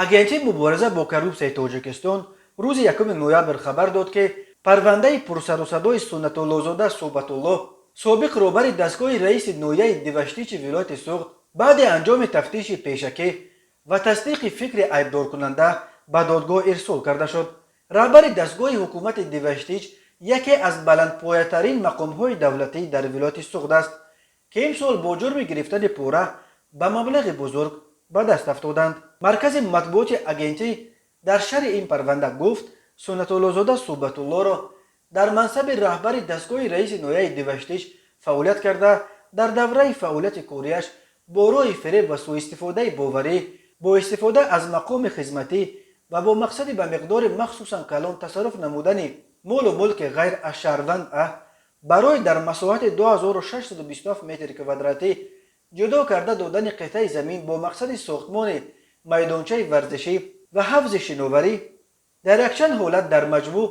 агентии мубориза бо коррупсияи тоҷикистон рӯзи 1 ноябр хабар дод ки парвандаи пурсарусадои Суннатуллозода Суҳбатуллоҳ, собиқ роҳбари дастгоҳи раиси ноҳияи Диваштичи вилояти Суғд, баъди анҷоми тафтиши пешакӣ ва тасдиқи фикри айбдоркунанда ба додгоҳ ирсол карда шуд. раҳбари дастгоҳи ҳукумати Диваштич яке аз баландпоятарин мақомҳои давлатӣ дар вилояти Суғд аст ки имсол бо ҷурми гирифтани пора ба маблағи бузург ба даст афтоданд. маркази матбуоти агентӣ дар шарҳи ин парванда гуфт, Суннатуллозода Суҳбатуллоҳро дар мансаби раҳбари дастгоҳи раиси ноҳияи Диваштич фаъолият карда, дар давраи фаъолияти корияш бо роҳи фиреб ва сӯистифодаи боварӣ, бо истифода аз мақоми хизматӣ ва бо мақсади ба миқдори махсусан калон тасарруф намудани молу мулки ғайр аз шаҳрванд барои дар масоҳати 2627 метри квадратӣ ҷудо карда додани қитъаи замин бо мақсади сохтмони майдончаи варзишӣ ва ҳафзи шиноварӣ дар якчанд ҳолат дар маҷмӯъ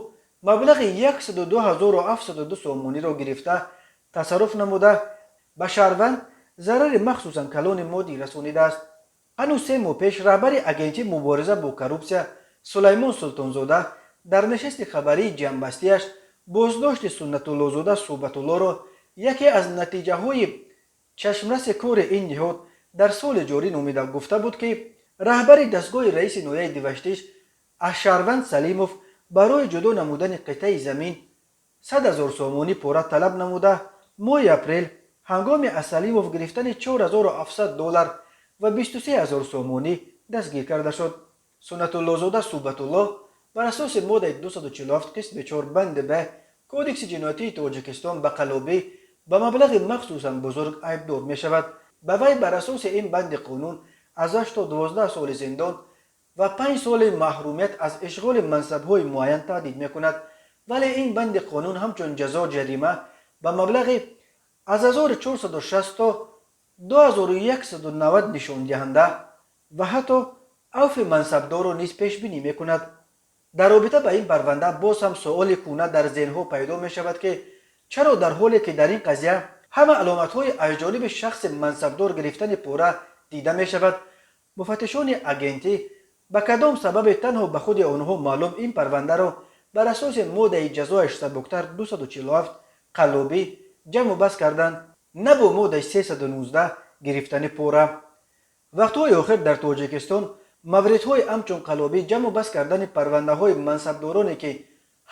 маблағи 102702 сомониро гирифта тасарруф намуда ба шаҳрванд зарари махсусан калони моддӣ расонидааст. ҳанӯз 3 моҳ пеш раҳбари агентии мубориза бо коррупсия Сулаймон Султонзода дар нишасти хабарии ҷамъбастиаш боздошти Суннатуллозода Суҳбатуллоҳро яке аз натиҷаҳои чашмраси кори ин ниҳод дар соли ҷорӣ номида гуфта буд ки раҳбари дастгоҳи раиси ноҳияи Диваштич аз шаҳрванд Салимов барои ҷудо намудани қитъаи замин 100 000 сомонӣ пора талаб намуда моҳи апрел ҳангоми аз Салимов гирифтани $4700 ва 23 000 сомонӣ дастгир карда шуд. Суннатуллозода Суҳбатуллоҳ бар асоси моддаи 247 қисми 4 банди б кодекси ҷиноятии Тоҷикистон ба қаллобӣ ба маблағи махсусан бузург айбдор мешавад. ба вай бар асоси ин банди қонун аз 8 то 12 соли зиндон ва 5 соли маҳрумият аз ишғоли мансабҳои муайян таҳдид мекунад. вале ин банди қонун ҳамчун ҷазо ҷарима ба маблағи аз 1460 то 2190 нишондиҳанда ва ҳатто авфи мансабдорро низ пешбинӣ мекунад. дар робита ба ин парванда боз ҳам суоли кӯна дар зеҳнҳо пайдо мешавад ки чаро дар ҳоле ки дар ин қазия ҳама аломатҳои аз ҷониби шахси мансабдор гирифтани пора дида мешавад, муфаттишони агентӣ ба кадом сабаби танҳо ба худи онҳо маълум ин парвандаро бар асоси моддаи ҷазояш сабуктар 247 қаллобӣ ҷамъу баст карданд, на бо моддаи 319 гирифтани пора. вақтҳои охир дар Тоҷикистон мавридҳои ҳамчун қаллобӣ ҷамъу баст кардани парвандаҳои мансабдороне ки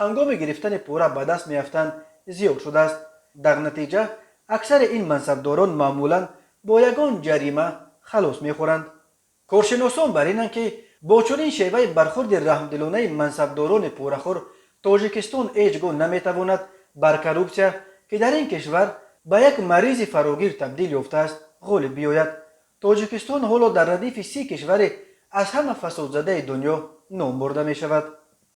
ҳангоми гирифтани пора ба даст меяфтанд зиёд шудааст. дар натиҷа аксари ин мансабдорон маъмулан бо ягон ҷарима халос мехӯранд. коршиносон бар инанд ки бо чунин шеваи бархурди раҳмдилонаи мансабдорони порахӯр Тоҷикистон ҳеҷ гӯҳ наметавонад бар коррупсия ки дар ин кишвар ба як маризи фарогир табдил ёфтааст ғолиб биёяд. Тоҷикистон ҳоло дар радифи 30 кишвари аз ҳама фасодзадаи дунё ном бурда мешавад.